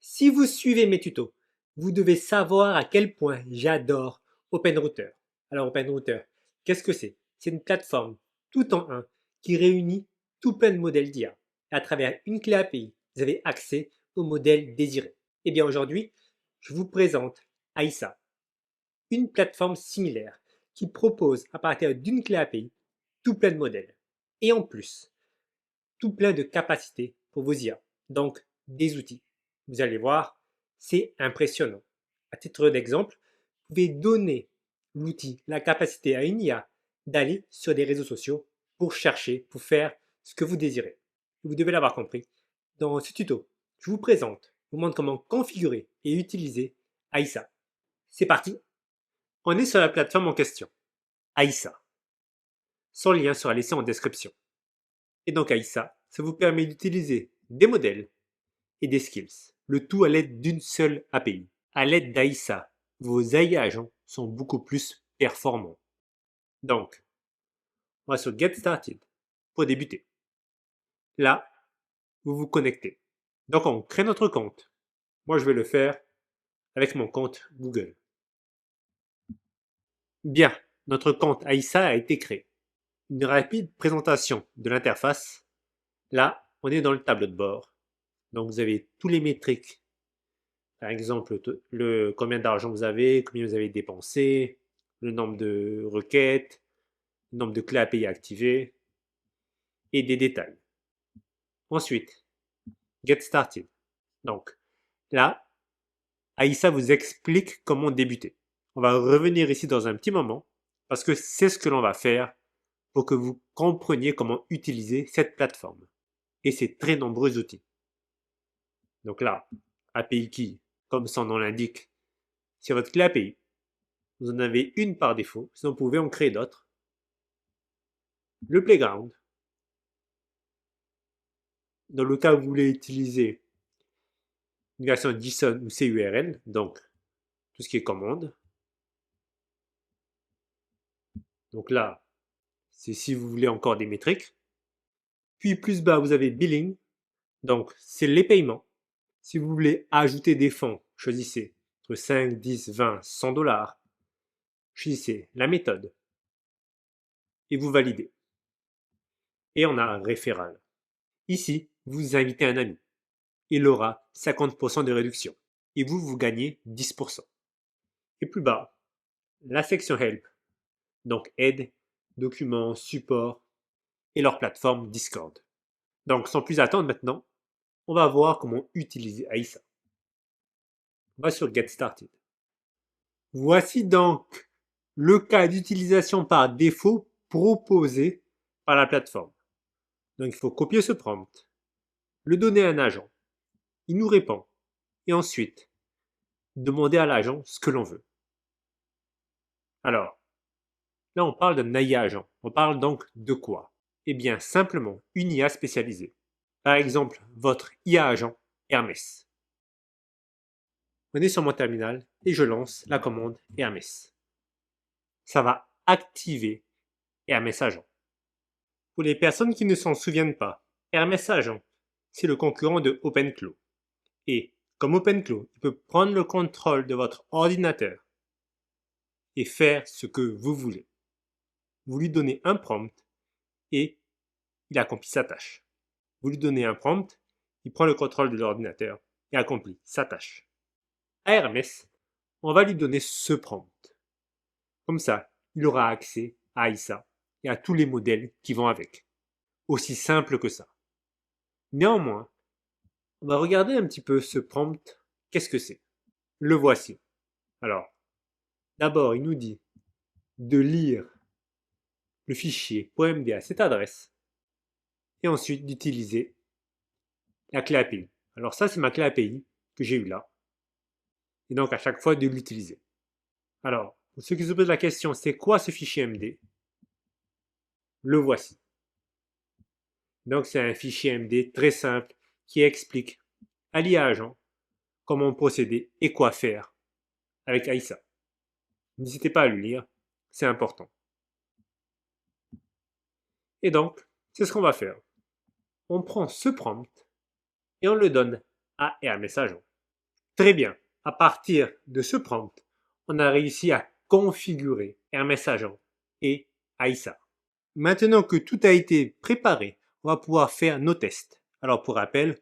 Si vous suivez mes tutos, vous devez savoir à quel point j'adore OpenRouter. Alors OpenRouter, qu'est-ce que c'est? C'est une plateforme tout en un qui réunit tout plein de modèles d'IA. À travers une clé API, vous avez accès au modèle désiré. Eh bien aujourd'hui, je vous présente Aïssa, une plateforme similaire qui propose à partir d'une clé API tout plein de modèles. Et en plus, tout plein de capacités pour vos IA, donc des outils. Vous allez voir, c'est impressionnant. À titre d'exemple, vous pouvez donner l'outil, la capacité à une IA d'aller sur des réseaux sociaux pour chercher, pour faire ce que vous désirez. Vous devez l'avoir compris. Dans ce tuto, je vous présente, je vous montre comment configurer et utiliser Aïssa. C'est parti. On est sur la plateforme en question, Aïssa. Son lien sera laissé en description. Et donc Aïssa, ça vous permet d'utiliser des modèles et des skills, le tout à l'aide d'une seule API. À l'aide d'Aïssa, vos AI agents sont beaucoup plus performants. Donc, on va sur Get Started pour débuter. Là, vous vous connectez. Donc, on crée notre compte. Moi, je vais le faire avec mon compte Google. Bien, notre compte Aïssa a été créé. Une rapide présentation de l'interface. Là, on est dans le tableau de bord. Donc, vous avez tous les métriques. Par exemple, combien d'argent vous avez, combien vous avez dépensé, le nombre de requêtes, le nombre de clés API activées et des détails. Ensuite, Get Started. Donc là, Aïssa vous explique comment débuter. On va revenir ici dans un petit moment parce que c'est ce que l'on va faire pour que vous compreniez comment utiliser cette plateforme et ses très nombreux outils. Donc là, API Key, comme son nom l'indique, c'est votre clé API. Vous en avez une par défaut, sinon vous pouvez en créer d'autres. Le playground, dans le cas où vous voulez utiliser une version JSON ou CURL, donc tout ce qui est commande. Donc là, c'est si vous voulez encore des métriques. Puis plus bas, vous avez billing, donc c'est les paiements. Si vous voulez ajouter des fonds, choisissez entre 5, 10, 20, 100 dollars. Choisissez la méthode et vous validez. Et on a un référal. Ici, vous invitez un ami. Il aura 50% de réduction. Et vous, vous gagnez 10%. Et plus bas, la section Help, donc aide, documents, support et leur plateforme Discord. Donc sans plus attendre maintenant, on va voir comment utiliser Aïssa. On va sur Get Started. Voici donc le cas d'utilisation par défaut proposé par la plateforme. Donc il faut copier ce prompt, le donner à un agent. Il nous répond et ensuite demander à l'agent ce que l'on veut. Alors, là on parle d'un AI agent. On parle donc de quoi? Eh bien simplement une IA spécialisée. Par exemple, votre IA agent Hermès. On est sur mon terminal et je lance la commande Hermès. Ça va activer Hermès Agent. Pour les personnes qui ne s'en souviennent pas, Hermès Agent, c'est le concurrent de OpenClaw. Et comme OpenClaw, il peut prendre le contrôle de votre ordinateur et faire ce que vous voulez. Vous lui donnez un prompt et il accomplit sa tâche. Vous lui donnez un prompt, il prend le contrôle de l'ordinateur et accomplit sa tâche. À Hermès, on va lui donner ce prompt. Comme ça, il aura accès à Aïssa et à tous les modèles qui vont avec. Aussi simple que ça. Néanmoins, on va regarder un petit peu ce prompt. Qu'est-ce que c'est? Le voici. Alors, d'abord, il nous dit de lire le fichier .md à cette adresse et ensuite d'utiliser la clé API. Alors ça, c'est ma clé API que j'ai eue là. Et donc, à chaque fois, de l'utiliser. Alors, pour ceux qui se posent la question, c'est quoi ce fichier MD? Le voici. Donc, c'est un fichier MD très simple qui explique à l'IA agent comment procéder et quoi faire avec Aïssa. N'hésitez pas à le lire, c'est important. Et donc, c'est ce qu'on va faire. On prend ce prompt et on le donne à Hermès Agent. Très bien. À partir de ce prompt, on a réussi à configurer Hermès Agent et Aïssa. Maintenant que tout a été préparé, on va pouvoir faire nos tests. Alors pour rappel,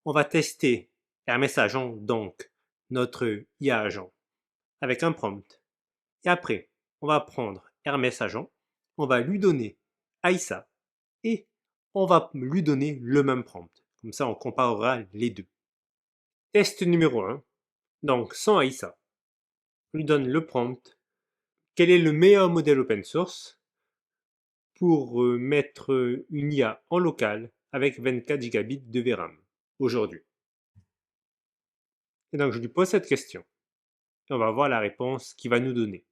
on va tester Hermès Agent, donc notre IA agent, avec un prompt. Et après, on va prendre Hermès Agent, on va lui donner Aïssa et on va lui donner le même prompt. Comme ça, on comparera les deux. Test numéro 1. Donc, sans Aïssa, on lui donne le prompt. Quel est le meilleur modèle open source pour mettre une IA en local avec 24 gigabits de VRAM aujourd'hui? Et donc, je lui pose cette question. Et on va voir la réponse qu'il va nous donner.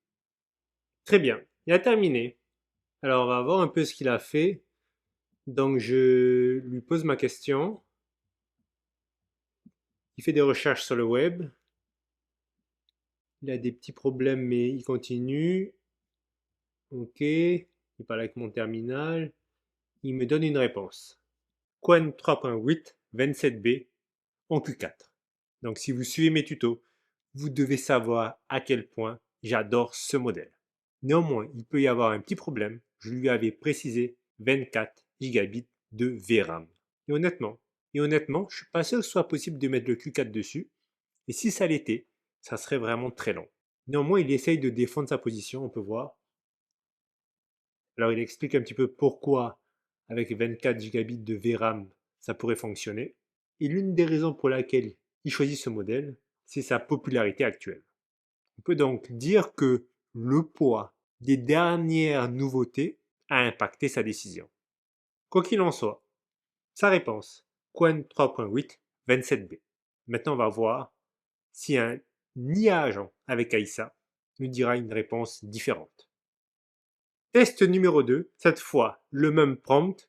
Très bien, il a terminé. Alors, on va voir un peu ce qu'il a fait. Donc, je lui pose ma question. Il fait des recherches sur le web. Il a des petits problèmes, mais il continue. Ok, il parle avec mon terminal. Il me donne une réponse. Qwen 3.8 27B en Q4. Donc, si vous suivez mes tutos, vous devez savoir à quel point j'adore ce modèle. Néanmoins, il peut y avoir un petit problème. Je lui avais précisé 24 gigabits de VRAM. Et honnêtement, je ne suis pas sûr que ce soit possible de mettre le Q4 dessus. Et si ça l'était, ça serait vraiment très long. Néanmoins, il essaye de défendre sa position, on peut voir. Alors, il explique un petit peu pourquoi, avec 24 gigabits de VRAM, ça pourrait fonctionner. Et l'une des raisons pour laquelle il choisit ce modèle, c'est sa popularité actuelle. On peut donc dire que le poids des dernières nouveautés a impacté sa décision. Quoi qu'il en soit, sa réponse, Qwen 3.8 27B. Maintenant, on va voir si un IA agent avec Aïssa nous dira une réponse différente. Test numéro 2, cette fois le même prompt,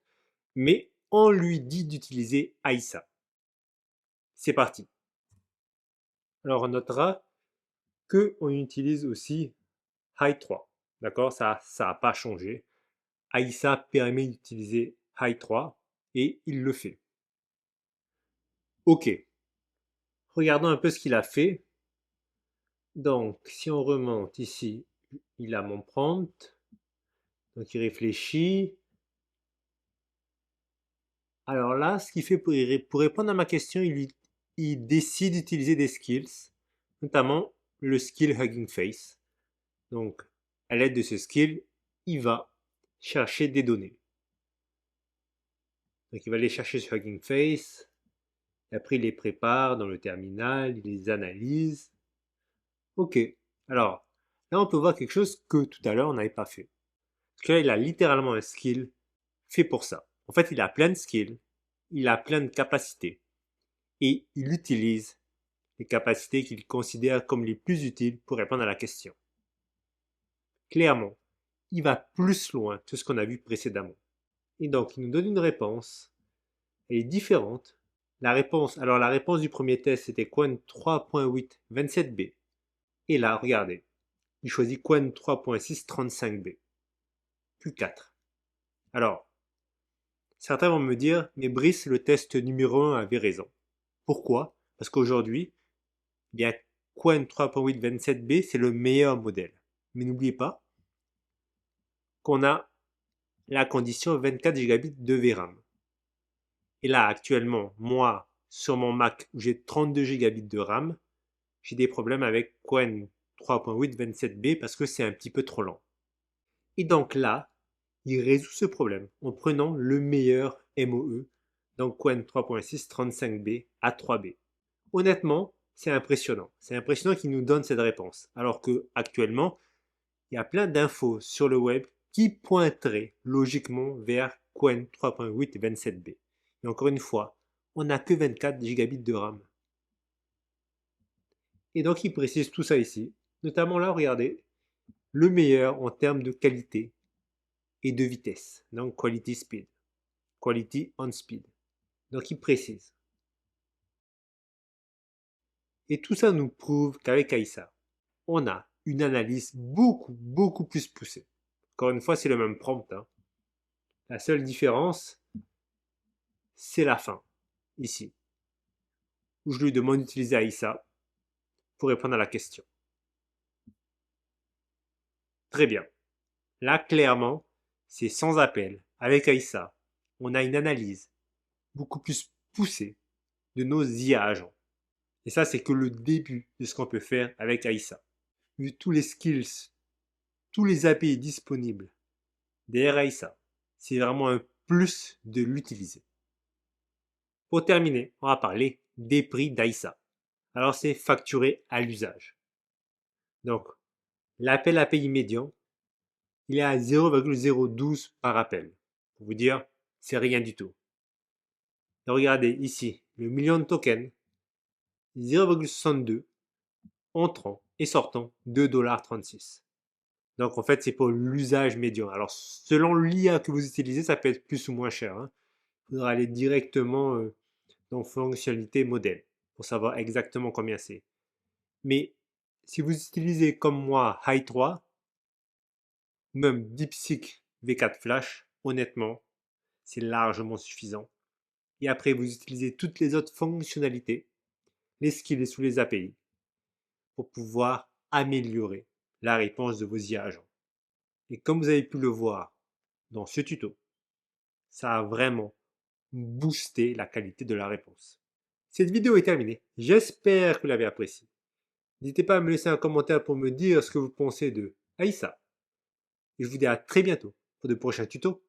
mais on lui dit d'utiliser Aïssa. C'est parti. Alors on notera qu'on utilise aussi High 3. D'accord, ça n'a pas changé. Aïssa permet d'utiliser High 3 et il le fait. Ok. Regardons un peu ce qu'il a fait. Donc, si on remonte ici, il a mon prompt. Donc, il réfléchit. Alors là, ce qu'il fait pour répondre à ma question, il décide d'utiliser des skills, notamment le skill Hugging Face. Donc, à l'aide de ce skill, il va chercher des données. Donc, il va aller chercher sur Hugging Face. Et après, il les prépare dans le terminal, il les analyse. Ok. Alors, là, on peut voir quelque chose que tout à l'heure, on n'avait pas fait. Parce que là, il a littéralement un skill fait pour ça. En fait, il a plein de skills, il a plein de capacités. Et il utilise les capacités qu'il considère comme les plus utiles pour répondre à la question. Clairement, il va plus loin que ce qu'on a vu précédemment. Et donc, il nous donne une réponse. Elle est différente. La réponse du premier test, c'était Qwen 3.8 27B. Et là, regardez, il choisit Qwen 3.6 35B. Q4. Alors, certains vont me dire, mais Brice, le test numéro 1 avait raison. Pourquoi? Parce qu'aujourd'hui, eh bien, Qwen 3.8 27B, c'est le meilleur modèle. Mais n'oubliez pas qu'on a la condition 24 gigabits de VRAM. Et là, actuellement, moi, sur mon Mac, où j'ai 32 gigabits de RAM, j'ai des problèmes avec Qwen 3.8 27B parce que c'est un petit peu trop lent. Et donc là, il résout ce problème en prenant le meilleur MOE, donc Qwen 3.6 35B à 3B. Honnêtement, c'est impressionnant. C'est impressionnant qu'il nous donne cette réponse. Alors que actuellement, il y a plein d'infos sur le web qui pointeraient logiquement vers Qwen 3.8 27B. Et encore une fois, on n'a que 24 gigabits de RAM. Et donc il précise tout ça ici. Notamment là, regardez, le meilleur en termes de qualité et de vitesse. Donc quality speed. Quality on speed. Donc il précise. Et tout ça nous prouve qu'avec Aïssa, on a une analyse beaucoup plus poussée. Encore une fois, c'est le même prompt. La seule différence, c'est la fin, ici, où je lui demande d'utiliser Aïssa. pour répondre à la question. Très bien. Là, clairement, c'est sans appel. Avec Aïssa, on a une analyse beaucoup plus poussée de nos IA agents. Et ça, c'est que le début de ce qu'on peut faire avec Aïssa. Vu tous les skills, tous les API disponibles derrière Aïssa, c'est vraiment un plus de l'utiliser. Pour terminer, on va parler des prix d'Aïssa. Alors, c'est facturé à l'usage. Donc, l'appel API médian, il est à 0,012 par appel. Pour vous dire, c'est rien du tout. Et regardez ici, le million de tokens, 0,62 entrant et sortant 2,36 $. Donc en fait, c'est pour l'usage médian. Alors selon l'IA que vous utilisez, ça peut être plus ou moins cher, hein. Il faudra aller directement dans fonctionnalité modèle pour savoir exactement combien c'est. Mais si vous utilisez comme moi High 3, même DeepSeek V4 Flash, honnêtement, c'est largement suffisant. Et après, vous utilisez toutes les autres fonctionnalités, les skills sous les API, pour pouvoir améliorer la réponse de vos IA agents. Et comme vous avez pu le voir dans ce tuto, ça a vraiment boosté la qualité de la réponse. Cette vidéo est terminée. J'espère que vous l'avez appréciée. N'hésitez pas à me laisser un commentaire pour me dire ce que vous pensez de Aïssa. Et je vous dis à très bientôt pour de prochains tutos.